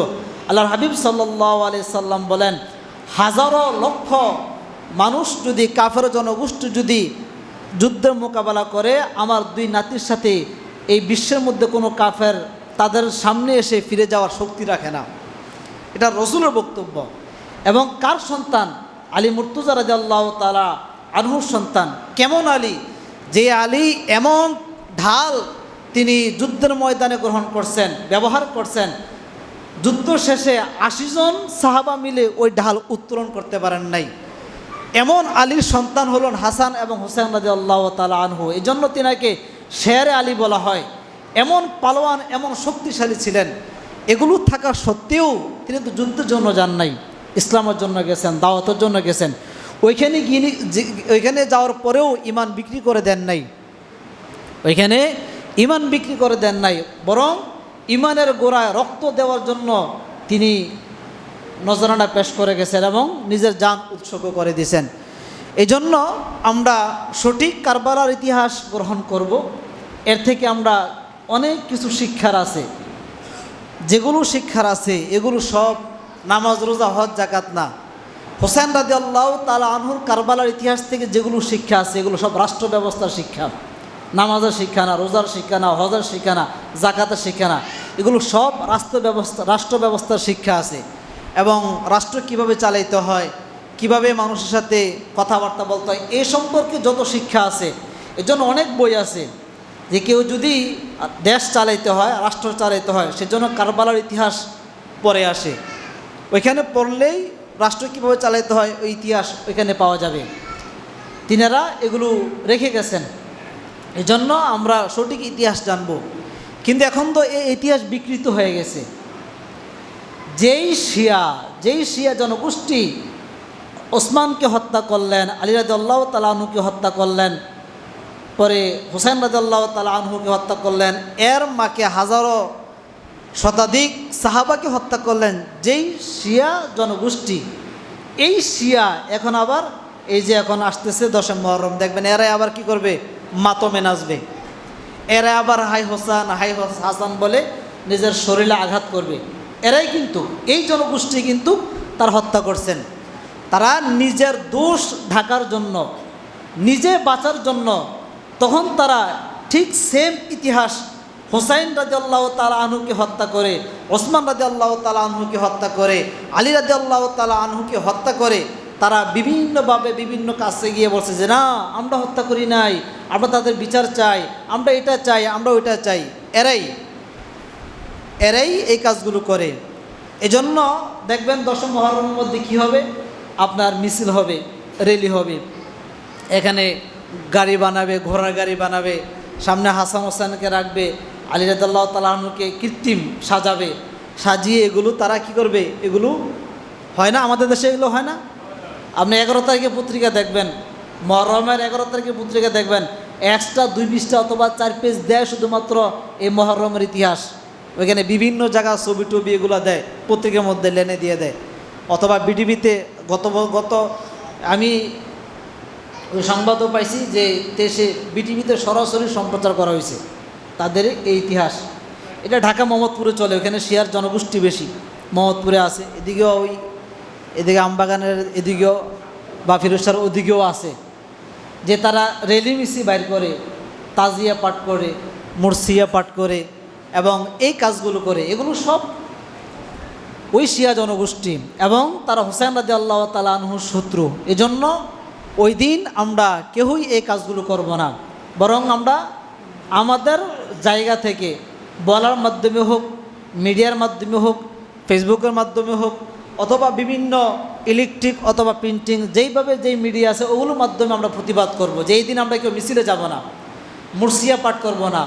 আল্লাহর হাবিব সাল্লাল্লাহু আলাইহি সাল্লাম বলেন, হাজারো লক্ষ মানুষ যদি, কাফের জনগোষ্ঠী যদি যুদ্ধের মোকাবেলা করে, আমার দুই নাতির সাথে এই বিশ্বের মধ্যে কোনো কাফের তাদের সামনে এসে ফিরে যাওয়ার শক্তি রাখে না। এটা রসুলের বক্তব্য। এবং কার সন্তান? আলী মুর্তজা রাদিয়াল্লাহু তাআলা আনহুর সন্তান। কেমন আলী? যে আলী এমন ঢাল তিনি যুদ্ধের ময়দানে গ্রহণ করছেন, ব্যবহার করছেন, যুদ্ধ শেষে 80 জন সাহাবা মিলে ওই ঢাল উত্তোলন করতে পারেন নাই। এমন আলীর সন্তান হলেন হাসান এবং হুসেন রাদিয়াল্লাহু তাআলা আনহু। এই জন্য তিনাকে শেরে আলী বলা হয়। এমন পালোয়ান, এমন শক্তিশালী ছিলেন। এগুলো থাকা সত্ত্বেও তিনি তো যুদ্ধের জন্য যান নাই, ইসলামের জন্য গেছেন, দাওয়াতের জন্য গেছেন। ওইখানে যাওয়ার পরেও ইমান বিক্রি করে দেন নাই, ওইখানে ইমান বিক্রি করে দেন নাই, বরং ইমানের গোড়ায় রক্ত দেওয়ার জন্য তিনি নজরানা পেশ করে গেছেন এবং নিজের জান উৎসর্গ করে দিয়েছেন। এই জন্য আমরা সঠিক কারবালার ইতিহাস গ্রহণ করব। এর থেকে আমরা অনেক কিছু শিক্ষার আছে, যেগুলো শিক্ষার আছে এগুলো সব নামাজ, রোজা, হজ, জাকাত না। হোসেন রাদিয়াল্লাহু তাআলা আনহুর কারবালার ইতিহাস থেকে যেগুলো শিক্ষা আছে এগুলো সব রাষ্ট্র ব্যবস্থার শিক্ষা। নামাজের শিক্ষা না, রোজার শিক্ষা না, হজের শিক্ষা না, জাকাতের শিক্ষা না, এগুলো সব রাষ্ট্র ব্যবস্থার শিক্ষা আছে। এবং রাষ্ট্র কিভাবে চালাইতে হয়, কিভাবে মানুষের সাথে কথাবার্তা বলতে হয়, এই সম্পর্কে যত শিক্ষা আছে। এর জন্য অনেক বই আছে যে কেউ যদি দেশ চালাইতে হয়, রাষ্ট্র চালাইতে হয়, সেজন্য কারবালার ইতিহাস পড়ে আসে। ওইখানে পড়লেই রাষ্ট্র কীভাবে চালাইতে হয় ওই ইতিহাস ওইখানে পাওয়া যাবে। তিনারা এগুলো রেখে গেছেন। এই জন্য আমরা সঠিক ইতিহাস জানব। কিন্তু এখন তো এই ইতিহাস বিকৃত হয়ে গেছে। যেই শিয়া জনগোষ্ঠী ওসমানকে হত্যা করলেন, আলী রাদিয়াল্লাহু তাআলা আনহুকে হত্যা করলেন, পরে হুসাইন রাদিয়াল্লাহু তাআলা আনহুকে হত্যা করলেন, এর মাকে হাজারো শতাধিক সাহাবাকে হত্যা করলেন, যেই শিয়া জনগোষ্ঠী, এই শিয়া এখন আবার এই যে এখন আসতেছে 10 মুহররম, দেখবেন এরাই আবার কি করবে, মাতমে নাচবে। এরা আবার হাই হোসেন হাই হাসান বলে নিজের শরীরে আঘাত করবে। এরাই কিন্তু, এই জনগোষ্ঠী কিন্তু তার হত্যা করছেন। তারা নিজের দোষ ঢাকার জন্য, নিজে বাঁচার জন্য তখন তারা ঠিক সেম ইতিহাস হুসাইন রাদিয়াল্লাহু তাআলা আনহুকে হত্যা করে, ওসমান রাদিয়াল্লাহু তাআলা আনহুকে হত্যা করে, আলী রাদিয়াল্লাহু তাআলা আনহুকে হত্যা করে, তারা বিভিন্নভাবে বিভিন্ন কাছে গিয়ে বলছে যে না, আমরা হত্যা করি নাই, আমরা তাদের বিচার চাই, আমরা এটা চাই, আমরা ওইটা চাই। এরাই এই কাজগুলো করে। এজন্য দেখবেন 10 মুহররমের মধ্যে কী হবে, আপনার মিছিল হবে, র্যালি হবে, এখানে গাড়ি বানাবে, ঘোড়ার গাড়ি বানাবে, সামনে হাসান হোসেনকে রাখবে, আলী রাদিয়াল্লাহু তাআলা আনহুকে কৃত্রিম সাজাবে, সাজিয়ে এগুলো তারা কি করবে, এগুলো হয় না আমাদের দেশে, এগুলো হয় না। আপনি 11 তারিখে পত্রিকা দেখবেন, মুহররমের 11 তারিখে পত্রিকা দেখবেন, এক্সট্রা 2 পৃষ্ঠা অথবা 4 পেজ দেয় শুধুমাত্র এই মুহররমের ইতিহাস। ওইখানে বিভিন্ন জায়গা ছবি টবি এগুলো দেয়, পত্রিকার মধ্যে লেনে দিয়ে দেয়। অথবা বিটিভিতে গত আমি ওই সংবাদও পাইছি যে দেশে বিটিভিতে সরাসরি সম্প্রচার করা হয়েছে তাদের এই ইতিহাস। এটা ঢাকা মোহাম্মদপুরে চলে, ওখানে শিয়ার জনগোষ্ঠী বেশি, মোহাম্মদপুরে আছে, এদিকেও এদিকে আমবাগানের এদিকেও বা ফিরোজশাহর ওদিকেও আছে, যে তারা রেলি মিছিল বাইর করে, তাজিয়া পাঠ করে, মুরসিয়া পাঠ করে এবং এই কাজগুলো করে। এগুলো সব ওই শিয়া জনগোষ্ঠী এবং তারা হুসাইন রাদিয়াল্লাহু তাআলা আনহুর শত্রু। এজন্য ওই দিন আমরা কেউই এই কাজগুলো করব না, বরং আমরা আমাদের জায়গা থেকে বলার মাধ্যমে হোক, মিডিয়ার মাধ্যমে হোক, ফেসবুকের মাধ্যমে হোক, অথবা বিভিন্ন ইলেকট্রিক অথবা প্রিন্টিং যেইভাবে যেই মিডিয়া আছে ওগুলোর মাধ্যমে আমরা প্রতিবাদ করব যে এই দিন আমরা কেউ মিছিলে যাব না, মুরসিয়া পাঠ করব না,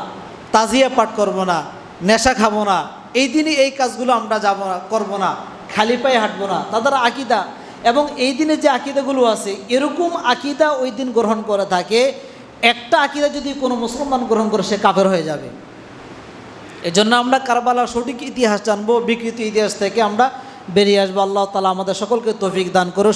তাজিয়া পাঠ করব না, নেশা খাবো না, এই দিনই এই কাজগুলো আমরা যাব না, করব না, খালি পায়ে হাঁটবো না। তাদের আকিদা এবং এই দিনে যে আকিদাগুলো আছে এরকম আকিদা ওই দিন গ্রহণ করে থাকে। একটা আকিদা যদি কোনো মুসলমান গ্রহণ করে সে কাফের হয়ে যাবে। এজন্য আমরা কারবালার সঠিক ইতিহাস জানবো, বিকৃত ইতিহাস থেকে আমরা বেরিয়ে আসবো। আল্লাহ তাআলা আমাদের সকলকে তৌফিক দান করুন।